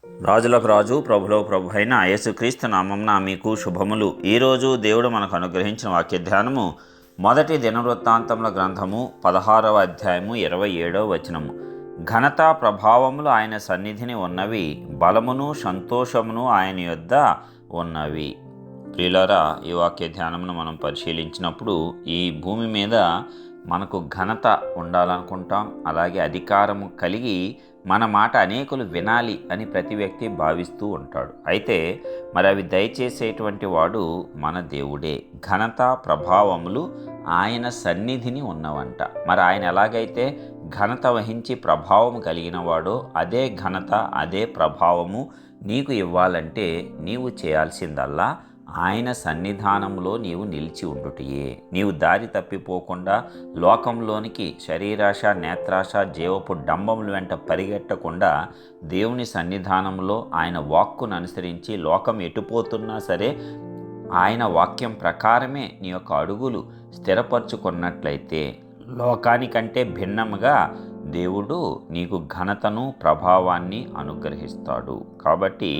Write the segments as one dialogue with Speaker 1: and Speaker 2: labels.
Speaker 1: రాజులకు రాజు ప్రభులో ప్రభు అయిన యేసుక్రీస్తు నామమున మీకు శుభములు. ఈరోజు దేవుడు మనకు అనుగ్రహించిన వాక్య ధ్యానము మొదటి దినవృత్తాంతముల గ్రంథము 16వ అధ్యాయము 27వ వచనము. ఘనత ప్రభావములు ఆయన సన్నిధిని ఉన్నవి, బలమును సంతోషమును ఆయన యొద్ద ఉన్నవి. ప్రియులారా, ఈ వాక్య ధ్యానమును మనం పరిశీలించినప్పుడు ఈ భూమి మీద మనకు ఘనత ఉండాలనుకుంటాం, అలాగే అధికారము కలిగి మన మాట అనేకులు వినాలి అని ప్రతి వ్యక్తి భావిస్తూ ఉంటాడు. అయితే మరి అవి దయచేసేటువంటి వాడు మన దేవుడే. ఘనత ప్రభావములు ఆయన సన్నిధిని ఉన్నవంట. మరి ఆయన ఎలాగైతే ఘనత వహించి ప్రభావము కలిగిన వాడో అదే ఘనత అదే ప్రభావము నీకు ఇవ్వాలంటే నీవు చేయాల్సిందల్లా ఆయన సన్నిధానంలో నీవు నిలిచి ఉండుటయే. నీవు దారి తప్పిపోకుండా లోకంలోనికి శరీరాశ, నేత్రాశ, జీవపు డంబముల వెంట పరిగెట్టకుండా దేవుని సన్నిధానంలో ఆయన వాక్కును అనుసరించి లోకం ఎటుపోతున్నా సరే ఆయన వాక్యం ప్రకారమే నీ యొక్క అడుగులు స్థిరపరచుకున్నట్లయితే లోకానికంటే భిన్నముగా దేవుడు నీకు ఘనతను ప్రభావాన్ని అనుగ్రహిస్తాడు. కాబట్టి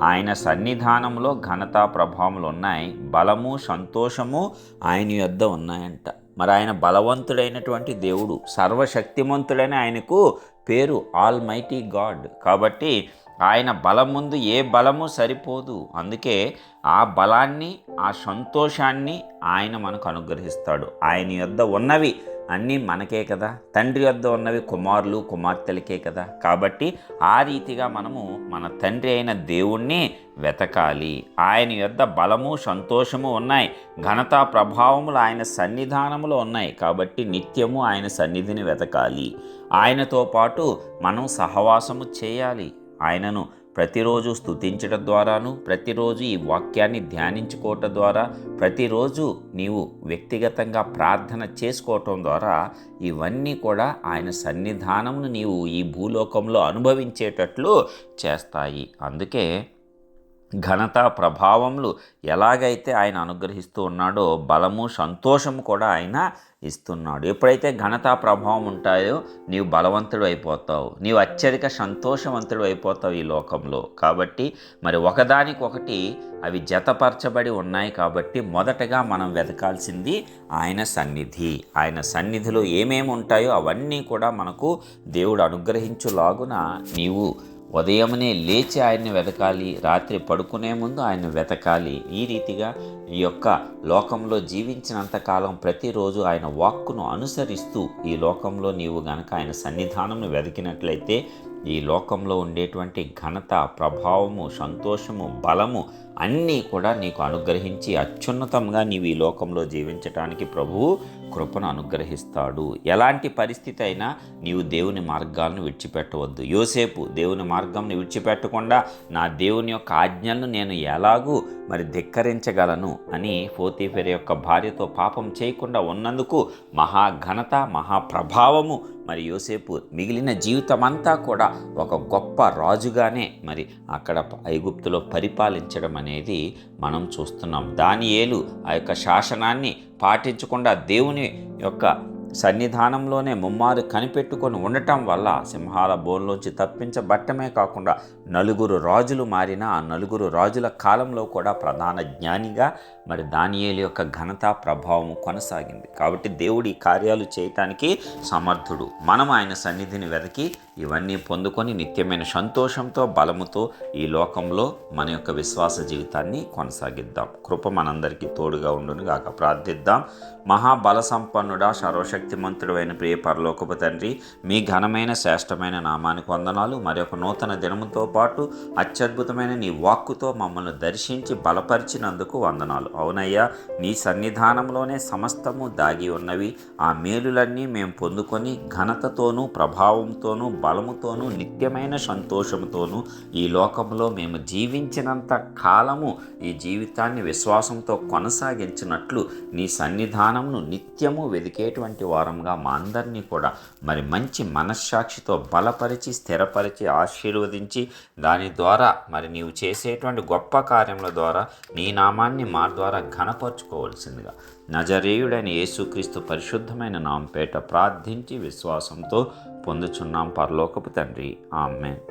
Speaker 1: ఆయన సన్నిధానంలో ఘనత ప్రభావములు ఉన్నాయి, బలము సంతోషము ఆయన యొద్ద ఉన్నాయంట. మరి ఆయన బలవంతుడైనటువంటి దేవుడు, సర్వశక్తిమంతుడని ఆయనకు పేరు, ఆల్ మైటీ గాడ్. కాబట్టి ఆయన బలం ముందు ఏ బలము సరిపోదు. అందుకే ఆ బలాన్ని ఆ సంతోషాన్ని ఆయన మనకు అనుగ్రహిస్తాడు. ఆయన యొద్ద ఉన్నవి అన్నీ మనకే కదా, తండ్రి యొద్ద ఉన్నవి కుమారులు కుమార్తెలకే కదా. కాబట్టి ఆ రీతిగా మనము మన తండ్రి అయిన దేవుణ్ణి వెతకాలి. ఆయన యొద్ద బలము సంతోషము ఉన్నాయి, ఘనత ప్రభావములు ఆయన సన్నిధానములో ఉన్నాయి. కాబట్టి నిత్యము ఆయన సన్నిధిని వెతకాలి. ఆయనతో పాటు మనం సహవాసము చేయాలి. ఆయనను ప్రతిరోజు స్తుతించడం ద్వారాను, ప్రతిరోజు ఈ వాక్యాన్ని ధ్యానించుకోవటం ద్వారా, ప్రతిరోజు నీవు వ్యక్తిగతంగా ప్రార్థన చేసుకోవటం ద్వారా ఇవన్నీ కూడా ఆయన సన్నిధానమును నీవు ఈ భూలోకంలో అనుభవించేటట్లు చేస్తాయి. అందుకే ఘనత ప్రభావములు ఎలాగైతే ఆయన అనుగ్రహిస్తూ ఉన్నాడో బలము సంతోషము కూడా ఆయన ఇస్తున్నాడు. ఎప్పుడైతే ఘనత ప్రభావం ఉంటాయో నీవు బలవంతుడు అయిపోతావు, నీవు అత్యధిక సంతోషవంతుడు అయిపోతావు ఈ లోకంలో. కాబట్టి మరి ఒకదానికొకటి అవి జతపరచబడి ఉన్నాయి. కాబట్టి మొదటగా మనం వెతకాల్సింది ఆయన సన్నిధి. ఆయన సన్నిధిలో ఏమేమి ఉంటాయో అవన్నీ కూడా మనకు దేవుడు అనుగ్రహించులాగున నీవు ఉదయమునే లేచి ఆయన్ని వెతకాలి, రాత్రి పడుకునే ముందు ఆయన్ని వెతకాలి. ఈ రీతిగా ఈ యొక్క లోకంలో జీవించినంతకాలం ప్రతిరోజు ఆయన వాక్కును అనుసరిస్తూ ఈ లోకంలో నీవు గనక ఆయన సన్నిధానంను వెతికినట్లయితే ఈ లోకంలో ఉండేటువంటి ఘనత ప్రభావము సంతోషము బలము అన్నీ కూడా నీకు అనుగ్రహించి అత్యున్నతంగా నీవు ఈ లోకంలో జీవించటానికి ప్రభువు కృపను అనుగ్రహిస్తాడు. ఎలాంటి పరిస్థితి అయినా నీవు దేవుని మార్గాలను విడిచిపెట్టవద్దు. యోసేపు దేవుని మార్గంను విడిచిపెట్టకుండా నా దేవుని యొక్క ఆజ్ఞలను నేను ఎలాగూ మరి ధిక్కరించగలను అని పోతీఫెర యొక్క భార్యతో పాపం చేయకుండా ఉన్నందుకు మహాఘనత మహాప్రభావము మరి యోసేపు మిగిలిన జీవితం అంతా కూడా ఒక గొప్ప రాజుగానే మరి అక్కడ ఐగుప్తులో పరిపాలించడం అనేది మనం చూస్తున్నాం. దానియేలు ఆ యొక్క శాసనాన్ని పాటించకుండా దేవుని యొక్క సన్నిధానంలోనే ముమ్మారు కనిపెట్టుకొని ఉండటం వల్ల సింహాల బోన్లోంచి తప్పించబట్టమే కాకుండా నలుగురు రాజులు మారిన ఆ నలుగురు రాజుల కాలంలో కూడా ప్రధాన జ్ఞానిగా మరి దానియేలు యొక్క ఘనత ప్రభావం కొనసాగింది. కాబట్టి దేవుడి కార్యాలు చేయటానికి సమర్థుడు. మనం ఆయన సన్నిధిని వెతికి ఇవన్నీ పొందుకొని నిత్యమైన సంతోషంతో బలముతో ఈ లోకంలో మన యొక్క విశ్వాస జీవితాన్ని కొనసాగిద్దాం. కృప మనందరికీ తోడుగా ఉండును గాక. ప్రార్థిద్దాం. మహాబల సంపన్నుడా, సర్వశక్తిమంతుడు అయిన ప్రియ పరలోకపు తండ్రి, మీ ఘనమైన శ్రేష్టమైన నామానికి వందనాలు. మరొక నూతన దినముతో పాటు అత్యద్భుతమైన నీ వాక్కుతో మమ్మల్ని దర్శించి బలపరిచినందుకు వందనాలు. అవునయ్యా, నీ సన్నిధానంలోనే సమస్తము దాగి ఉన్నవి. ఆ మేలులన్నీ మేము పొందుకొని ఘనతతోనూ ప్రభావంతోనూ బలముతోనూ నిత్యమైన సంతోషముతోనూ ఈ లోకంలో మేము జీవించినంత కాలము ఈ జీవితాన్ని విశ్వాసంతో కొనసాగించినట్లు నీ సన్నిధానమును నిత్యము వెదికేటువంటి వారంగా మా అందరినీ కూడా మరి మంచి మనస్సాక్షితో బలపరిచి స్థిరపరిచి ఆశీర్వదించి దాని ద్వారా మరి నీవు చేసేటువంటి గొప్ప కార్యముల ద్వారా నీ నామాన్ని మా ద్వారా ఘనపరచుకోవలసిందిగా నజరేయుడైన యేసుక్రీస్తు పరిశుద్ధమైన నామపేట ప్రార్థించి విశ్వాసంతో పొందుచున్నాం పరలోకపు తండ్రి. ఆమేన్.